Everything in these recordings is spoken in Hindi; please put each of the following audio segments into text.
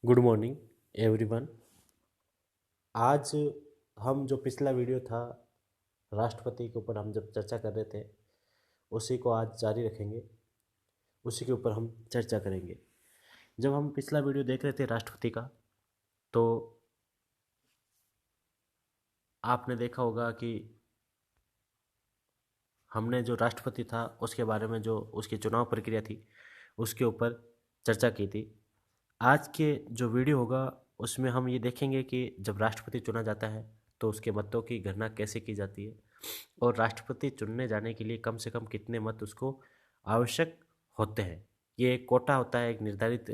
Good morning everyone. आज हम जो पिछला वीडियो था राष्ट्रपति के ऊपर हम जब चर्चा कर रहे थे उसी को आज जारी रखेंगे। उसी के ऊपर हम चर्चा करेंगे। जब हम पिछला वीडियो देख रहे थे राष्ट्रपति का, तो आपने देखा होगा कि हमने जो राष्ट्रपति था उसके बारे में, जो उसकी चुनाव प्रक्रिया थी उसके ऊपर चर्चा की थी। आज के जो वीडियो होगा उसमें हम ये देखेंगे कि जब राष्ट्रपति चुना जाता है तो उसके मतों की गणना कैसे की जाती है और राष्ट्रपति चुनने जाने के लिए कम से कम कितने मत उसको आवश्यक होते हैं। ये एक कोटा होता है, एक निर्धारित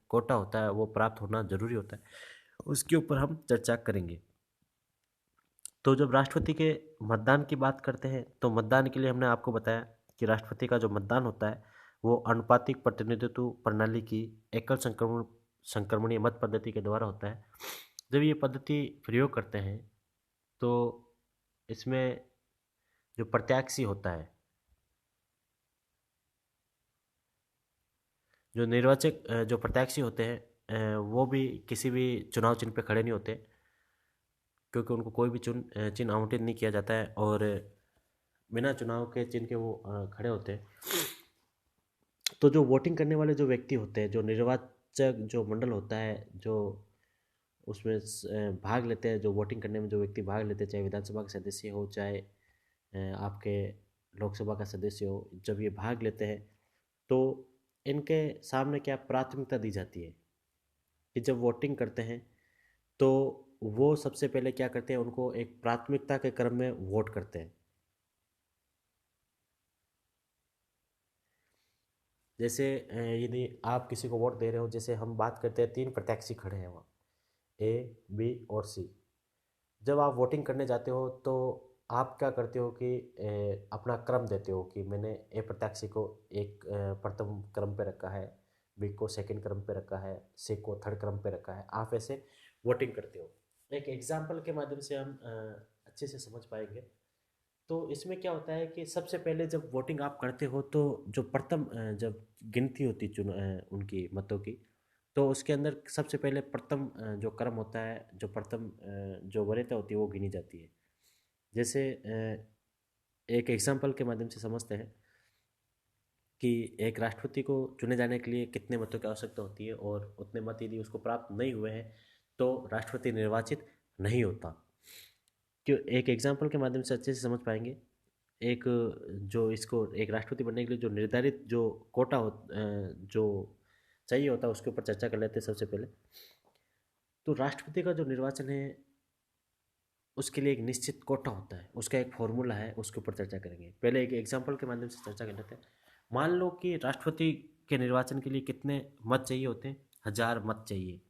कोटा होता है, वो प्राप्त होना जरूरी होता है। उसके ऊपर हम चर्चा करेंगे। तो जब राष्ट्रपति के मतदान की बात करते हैं तो मतदान के लिए हमने आपको बताया कि राष्ट्रपति का जो मतदान होता है वो अनुपातिक प्रतिनिधित्व प्रणाली की एकल संक्रमणीय मत पद्धति के द्वारा होता है। जब ये पद्धति प्रयोग करते हैं तो इसमें जो प्रत्याशी होता है, जो निर्वाचक जो प्रत्याशी होते हैं, वो भी किसी भी चुनाव चिन्ह पे खड़े नहीं होते, क्योंकि उनको कोई भी चिन्ह आवंटित नहीं किया जाता है और बिना चुनाव के चिन्ह के वो खड़े होते हैं। तो जो वोटिंग करने वाले जो व्यक्ति होते हैं, जो निर्वाचक जो मंडल होता है, जो उसमें भाग लेते हैं, जो वोटिंग करने में जो व्यक्ति भाग लेते हैं, चाहे विधानसभा के सदस्य हो, चाहे आपके लोकसभा का सदस्य हो, जब ये भाग लेते हैं तो इनके सामने क्या प्राथमिकता दी जाती है कि जब वोटिंग करते हैं तो वो सबसे पहले क्या करते हैं, उनको एक प्राथमिकता के क्रम में वोट करते हैं। जैसे यदि आप किसी को वोट दे रहे हो, जैसे हम बात करते हैं, तीन प्रत्याशी खड़े हैं वहाँ, ए, बी और सी। जब आप वोटिंग करने जाते हो तो आप क्या करते हो कि अपना क्रम देते हो कि मैंने ए प्रत्याशी को एक प्रथम क्रम पे रखा है, बी को सेकंड क्रम पे रखा है, सी को थर्ड क्रम पे रखा है। आप ऐसे वोटिंग करते हो। एक एग्जाम्पल के माध्यम से हम अच्छे से समझ पाएंगे। तो इसमें क्या होता है कि सबसे पहले जब वोटिंग आप करते हो तो जो प्रथम जब गिनती होती उनकी मतों की, तो उसके अंदर सबसे पहले प्रथम जो क्रम होता है, जो प्रथम जो वरीयता होती है वो गिनी जाती है। जैसे एक एग्जाम्पल के माध्यम से समझते हैं कि एक राष्ट्रपति को चुने जाने के लिए कितने मतों की आवश्यकता होती है, और उतने मत यदि उसको प्राप्त नहीं हुए हैं तो राष्ट्रपति निर्वाचित नहीं होता। क्यों, एक एग्जाम्पल के माध्यम से अच्छे से समझ पाएंगे। एक जो इसको एक राष्ट्रपति बनने के लिए जो निर्धारित जो कोटा जो चाहिए होता है उसके ऊपर चर्चा कर लेते हैं सबसे पहले। तो राष्ट्रपति का जो निर्वाचन है उसके लिए एक निश्चित कोटा होता है, उसका एक फॉर्मूला है, उसके ऊपर चर्चा करेंगे। पहले एक एग्जाम्पल के माध्यम से चर्चा कर लेते हैं। मान लो कि राष्ट्रपति के निर्वाचन के लिए कितने मत चाहिए होते हैं? 1000 मत चाहिए।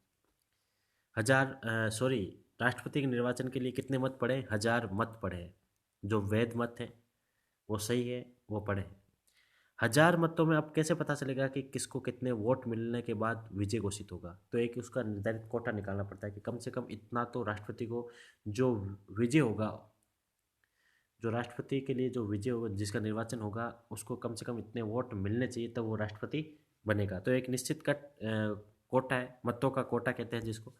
सॉरी, राष्ट्रपति के निर्वाचन के लिए कितने मत पड़े? 1000 मत पड़े हैं। जो वैध मत है वो सही है, वो पड़े हैं। 1000 मतों में अब कैसे पता चलेगा कि किसको कितने वोट मिलने के बाद विजय घोषित होगा? तो एक उसका निर्धारित कोटा निकालना पड़ता है कि कम से कम इतना तो राष्ट्रपति को जो विजय होगा, जो राष्ट्रपति के लिए जो विजय होगा, जिसका निर्वाचन होगा, उसको कम से कम इतने वोट मिलने चाहिए तब वो राष्ट्रपति बनेगा। तो एक निश्चित कोटा है, मतों का कोटा कहते हैं जिसको।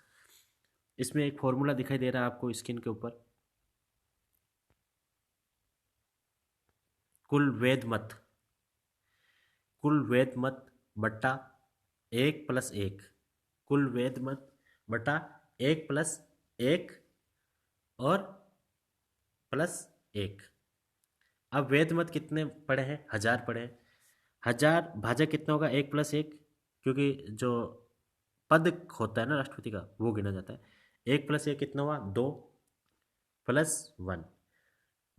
इसमें एक फॉर्मूला दिखाई दे रहा है आपको स्क्रीन के ऊपर। कुल वैध मत, कुल वैध मत बट्टा 1+1, कुल वैध मत बटा 1+1 और +1। अब वैध मत कितने पड़े हैं? 1000 पड़े हैं। 1000 भाजक कितना होगा? 1+1, क्योंकि जो पद होता है ना राष्ट्रपति का वो गिना जाता है। 1+1 कितना हुआ? 2 + 1।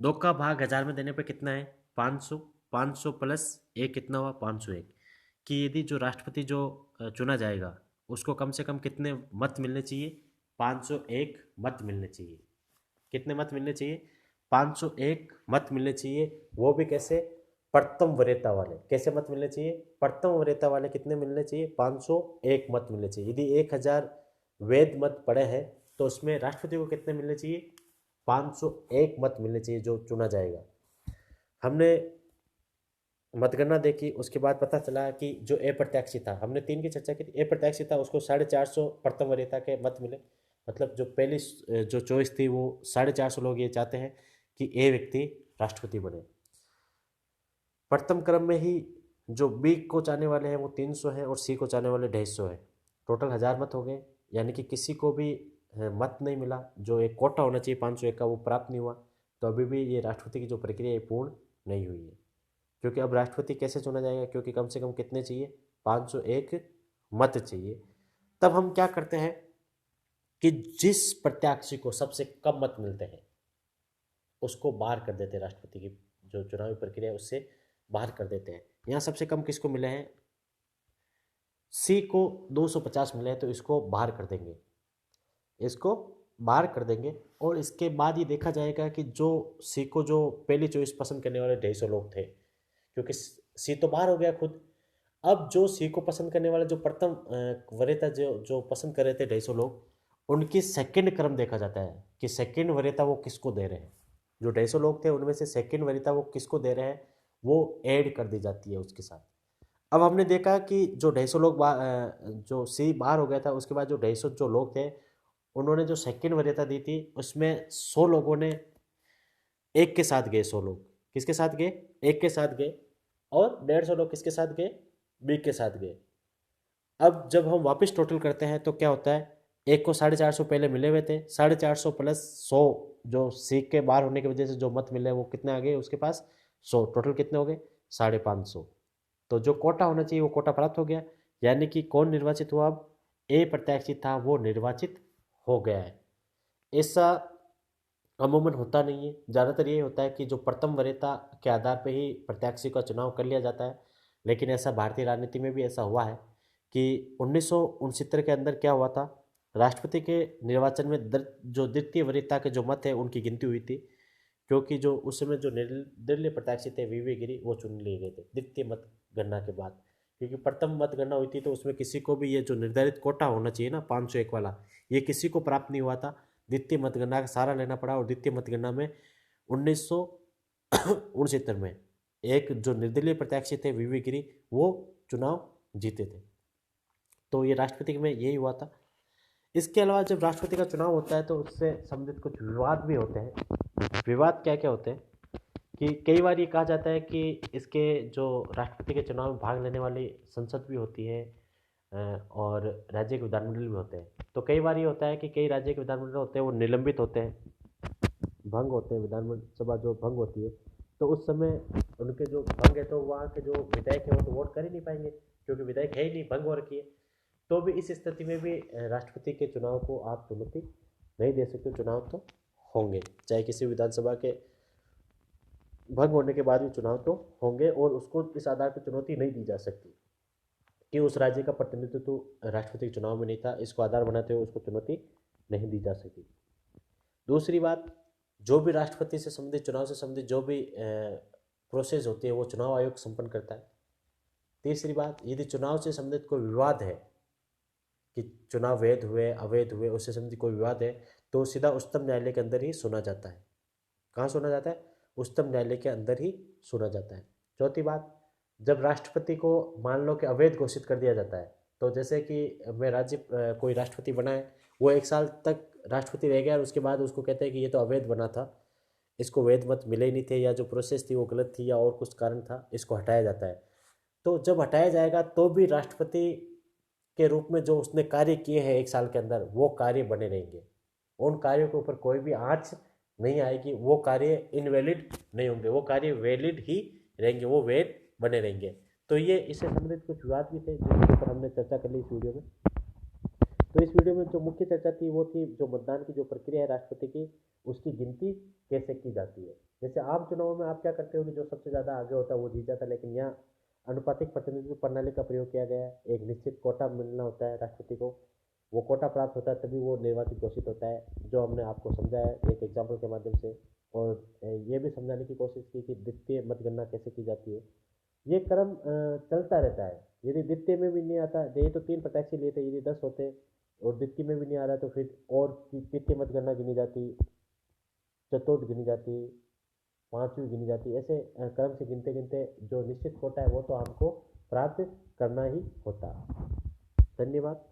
2 का भाग 1000 में देने पे कितना है? 500। 500 + 1 कितना हुआ? 501। कि यदि जो राष्ट्रपति जो चुना जाएगा उसको कम से कम कितने मत मिलने चाहिए? 501 मत मिलने चाहिए। कितने मत मिलने चाहिए? 501 मत मिलने चाहिए। वो भी कैसे? प्रथम वरीयता वाले। कैसे मत मिलने चाहिए? प्रथम वरीयता वाले कितने मिलने चाहिए? 501 मत मिलने चाहिए। यदि 1000 वैध मत पड़े हैं तो उसमें राष्ट्रपति को कितने मिलने चाहिए? 501 मत मिलने चाहिए जो चुना जाएगा। हमने मतगणना देखी, उसके बाद पता चला कि जो अप्रत्याशी था, हमने तीन की चर्चा की थी, अप्रत्याशी था, उसको 450 प्रथम वरीयता के मत मिले। मतलब जो पहली जो चॉइस थी वो 450 लोग ये चाहते हैं कि ए व्यक्ति राष्ट्रपति बने। प्रथम क्रम में ही जो बी को चाहने वाले हैं वो 300 हैं और सी को चाहने वाले 150 है। टोटल 1000 मत हो गए, यानी कि किसी को भी मत नहीं मिला। जो एक कोटा होना चाहिए 501 का वो प्राप्त नहीं हुआ। तो अभी भी ये राष्ट्रपति की जो प्रक्रिया है पूर्ण नहीं हुई है। क्योंकि अब राष्ट्रपति कैसे चुना जाएगा, क्योंकि कम से कम कितने चाहिए, 501 मत चाहिए। तब हम क्या करते हैं कि जिस प्रत्याशी को सबसे कम मत मिलते हैं उसको बाहर कर देते हैं, राष्ट्रपति की जो चुनावी प्रक्रिया है उससे बाहर कर देते हैं। यहाँ सबसे कम किसको मिले हैं, सी को 250 मिले हैं, तो इसको बाहर कर देंगे, इसको बाहर कर देंगे। और इसके बाद ये देखा जाएगा कि जो सी को जो पहली चॉइस पसंद करने वाले 150 लोग थे, क्योंकि सी तो बाहर हो गया खुद। अब जो सी को पसंद करने वाले जो प्रथम वरीयता जो जो पसंद कर रहे थे 150 लोग, उनकी सेकंड क्रम देखा जाता है कि सेकंड वरीयता वो किसको दे रहे हैं। जो 150 लोग थे उनमें से सेकंड वरीयता वो किसको दे रहे हैं, वो ऐड कर दी जाती है उसके साथ। अब हमने देखा कि जो 150 लोग जो सी बाहर हो गया था, उसके बाद जो 150 जो लोग थे उन्होंने जो सेकंड वरीयता दी थी उसमें 100 लोगों ने एक के साथ गए, 100 लोग किसके साथ गए, एक के साथ गए। और 150 लोग किसके साथ गए, बी के साथ गए। अब जब हम वापस टोटल करते हैं तो क्या होता है, एक को 450 पहले मिले हुए थे, 450 प्लस 100 जो सी के बाहर होने की वजह से जो मत मिले वो कितने आ गए उसके पास, 100, टोटल कितने हो गए, 550। तो जो कोटा होना चाहिए वो कोटा प्राप्त हो गया। यानी कि कौन निर्वाचित हुआ, अब ए प्रत्याशी था वो निर्वाचित हो गया है। ऐसा अमूमन होता नहीं है, ज़्यादातर ये होता है कि जो प्रथम वरीयता के आधार पर ही प्रत्याशी का चुनाव कर लिया जाता है। लेकिन ऐसा भारतीय राजनीति में भी ऐसा हुआ है कि 1969 के अंदर क्या हुआ था, राष्ट्रपति के निर्वाचन में जो द्वितीय वरीयता के जो मत है उनकी गिनती हुई थी। क्योंकि जो उस समय जो निर्दलीय प्रत्याशी थे वीवी गिरी वो चुन लिए गए थे द्वितीय मतगणना के बाद। क्योंकि प्रथम मतगणना हुई थी तो उसमें किसी को भी ये जो निर्धारित कोटा होना चाहिए ना 501 वाला, ये किसी को प्राप्त नहीं हुआ था। द्वितीय मतगणना का सहारा लेना पड़ा और द्वितीय मतगणना में 1969 में एक जो निर्दलीय प्रत्याशी थे वीवी गिरी वो चुनाव जीते थे। तो ये राष्ट्रपति में यही हुआ था। इसके अलावा जब राष्ट्रपति का चुनाव होता है तो उससे संबंधित कुछ विवाद भी होते हैं। विवाद क्या क्या होते हैं कि कई बार ये कहा जाता है कि इसके जो राष्ट्रपति के चुनाव में भाग लेने वाली संसद भी होती है और राज्य के विधानमंडल भी होते हैं। तो कई बार ये होता है कि कई राज्य के विधानमंडल होते हैं वो निलंबित होते हैं, भंग होते हैं, विधानसभा जो भंग होती है। तो उस समय उनके जो भंग है तो वहाँ के जो विधायक है वो तो वोट कर ही नहीं पाएंगे, क्योंकि विधायक है ही नहीं, भंग हो रखी है। तो भी इस स्थिति में भी राष्ट्रपति के चुनाव को आप चुनौती नहीं दे सकते, चुनाव तो होंगे, चाहे किसी विधानसभा के भंग होने के बाद भी चुनाव तो होंगे। और उसको इस आधार पर चुनौती नहीं दी जा सकती कि उस राज्य का प्रतिनिधित्व तो राष्ट्रपति के चुनाव में नहीं था, इसको आधार बनाते हुए उसको चुनौती नहीं दी जा सकी। दूसरी बात, जो भी राष्ट्रपति से संबंधित चुनाव से संबंधित जो भी प्रोसेस होती है वो चुनाव आयोग संपन्न करता है। तीसरी बात, यदि चुनाव से संबंधित कोई विवाद है कि चुनाव वैध हुए अवैध हुए, उससे संबंधित कोई विवाद है तो सीधा उच्चतम न्यायालय के अंदर ही सुना जाता है। कहाँ सुना जाता है, उच्चतम न्यायालय के अंदर ही सुना जाता है। चौथी बात, जब राष्ट्रपति को मान लो कि अवैध घोषित कर दिया जाता है, तो जैसे कि मैं राज्य कोई राष्ट्रपति बना है, वो 1 साल तक राष्ट्रपति रह गया और उसके बाद उसको कहते हैं कि ये तो अवैध बना था, इसको वैध मत मिले ही नहीं थे, या जो प्रोसेस थी वो गलत थी, या और कुछ कारण था, इसको हटाया जाता है। तो जब हटाया जाएगा तो भी राष्ट्रपति के रूप में जो उसने कार्य किए हैं 1 साल के अंदर वो कार्य बने रहेंगे। उन कार्यों के ऊपर कोई भी आँच नहीं आएगी, वो कार्य इनवैलिड नहीं होंगे, वो कार्य वैलिड ही रहेंगे, वो वैध बने रहेंगे। तो ये इससे संबंधित कुछ विवाद भी थे जिसके ऊपर हमने चर्चा कर ली इस वीडियो में। तो इस वीडियो में जो मुख्य चर्चा थी वो थी जो मतदान की जो प्रक्रिया है राष्ट्रपति की, उसकी गिनती कैसे की जाती है। जैसे आम चुनावों में आप क्या करते हो कि जो सबसे ज़्यादा आगे होता है वो जीत जाता है, लेकिन यहाँ अनुपातिक प्रतिनिधित्व प्रणाली का प्रयोग किया गया है। एक निश्चित कोटा मिलना होता है राष्ट्रपति को, वो कोटा प्राप्त होता है तभी वो निर्वाचित घोषित होता है, जो हमने आपको समझाया एक एग्जाम्पल के माध्यम से। और ये भी समझाने की कोशिश की कि द्वितीय मतगणना कैसे की जाती है। ये क्रम चलता रहता है। यदि द्वितीय में भी नहीं आता, ये तो 3 प्रत्याशी लिए थे, यदि 10 होते और द्वितीय में भी नहीं आ रहा तो फिर और तृतीय मतगणना गिनी जाती, चतुर्थ गिनी जाती, 5वीं गिनी जाती है। ऐसे क्रम से गिनते गिनते जो निश्चित कोटा है वो तो हमको प्राप्त करना ही होता है। धन्यवाद।